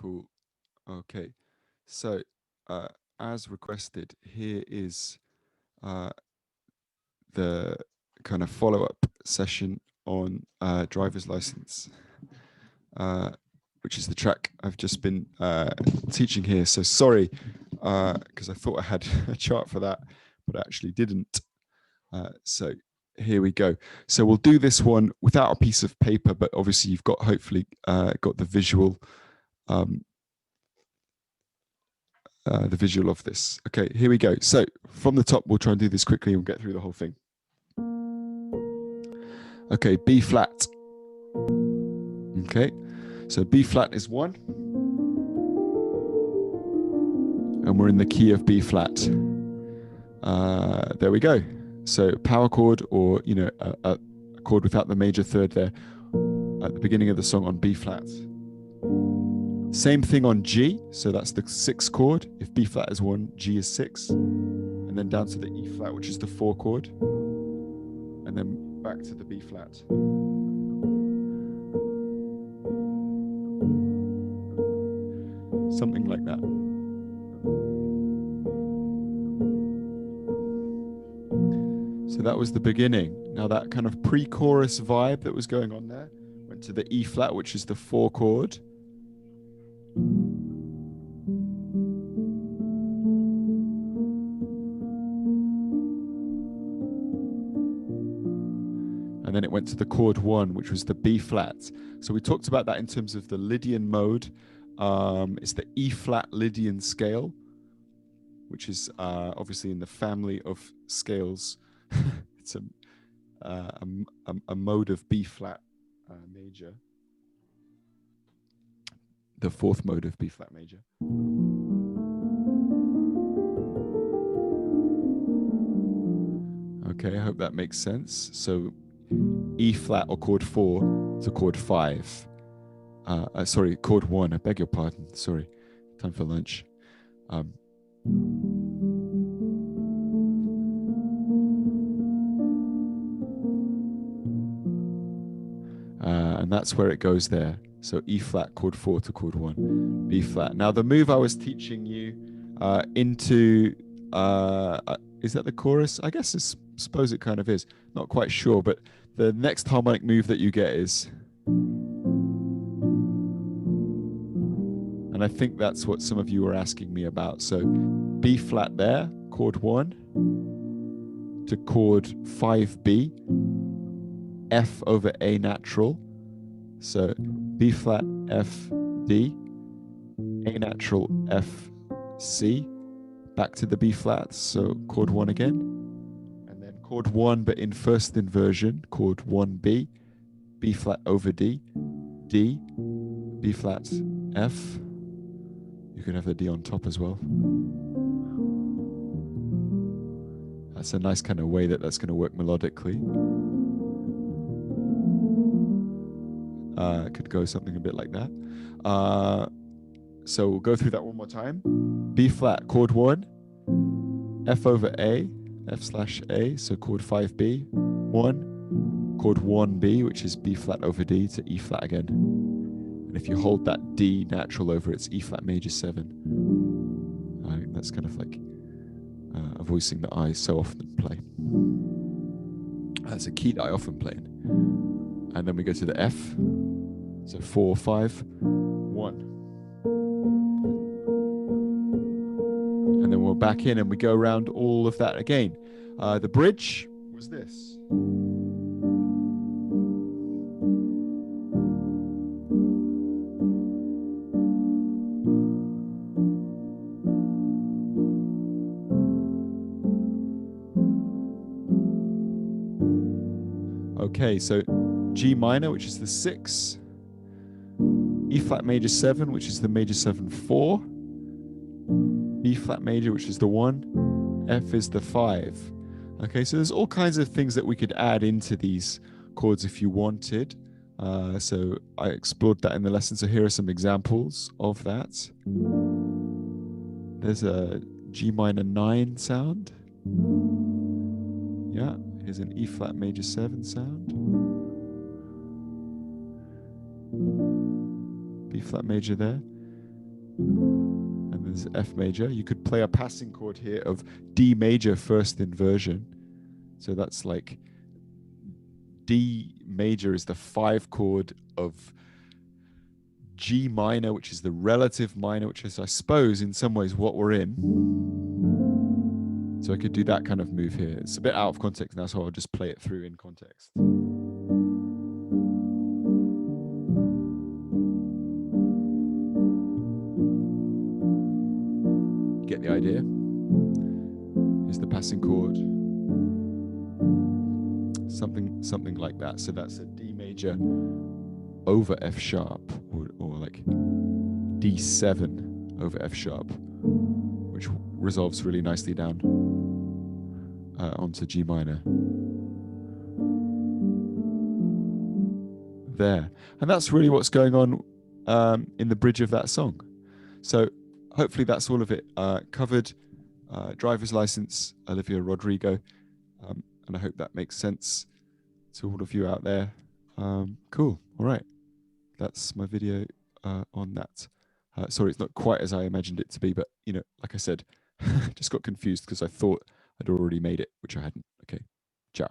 Cool. Okay. So, uh, as requested, here is uh, the kind of follow-up session on driver's license, uh, which is the track I've just been teaching here. So sorry, because I thought I had a chart for that, but I actually didn't. So here we go. So we'll do this one without a piece of paper, but obviously you've got hopefully got the visual of this. Okay, here we go. So from the top, we'll try and do this quickly and we'll get through the whole thing. Okay, B flat. Okay, so B flat is 1. And we're in the key of B flat. There we go. So power chord, or, you know, a chord without the major third there at the beginning of the song on B flat. Same thing on G, so that's the 6th chord. If B flat is 1, G is 6. And then down to the E flat, which is the 4 chord. And then back to the B flat. Something like that. So that was the beginning. Now that kind of pre-chorus vibe that was going on there went to the E flat, which is the 4 chord. And then it went to the chord 1, which was the B flat. So we talked about that in terms of the Lydian mode. It's the E flat Lydian scale, which is obviously in the family of scales. It's a mode of B flat major, the 4th mode of B flat major. Okay, I hope that makes sense. So E flat or chord 4 to chord 5. Sorry, chord 1. I beg your pardon. Sorry, time for lunch. And that's where it goes there. So E flat, chord 4 to chord 1, B flat. Now the move I was teaching you into, is that the chorus? I suppose it kind of is. Not quite sure, but the next harmonic move that you get is, and I think that's what some of you were asking me about. So B flat there, chord 1 to chord 5B, F over A natural. So B flat, F, D, A natural, F, C, back to the B flat. So chord 1 again. And then chord 1, but in first inversion, chord 1B, B flat over D, D, B flat, F. You can have the D on top as well. That's a nice kind of way that's going to work melodically. It could go something a bit like that. So we'll go through that one more time. B flat, chord 1, F over A, F slash A, so chord 5B, 1, chord 1B, which is B flat over D to E flat again. And if you hold that D natural over, it's E flat major 7. I think that's kind of like a voicing that I so often play. That's a key that I often play in. And then we go to the F. So 4, 5, 1. And then we're back in and we go around all of that again. The bridge was this. Okay, so G minor, which is the 6, E flat major 7, which is the major 7 4, B flat major, which is the 1, F is the 5. Okay, so there's all kinds of things that we could add into these chords if you wanted. So I explored that in the lesson. So here are some examples of that. There's a G minor 9 sound. Yeah, here's an E flat major 7 sound. B flat major there. and there's F major. You could play a passing chord here of D major first inversion. So that's like D major is the 5 chord of G minor, which is the relative minor, which is, I suppose, in some ways what we're in. So I could do that kind of move here. It's a bit out of context now, so I'll just play it through in context. Get the idea? Here's the passing chord. Something like that. So that's a D major over F sharp, or like D7 over F sharp, which resolves really nicely down onto G minor. There. And that's really what's going on in the bridge of that song. So hopefully that's all of it covered. Driver's license, Olivia Rodrigo. And I hope that makes sense to all of you out there. Cool. All right. That's my video on that. Sorry, it's not quite as I imagined it to be, but, you know, like I said, just got confused because I thought I'd already made it, which I hadn't. Okay. Ciao.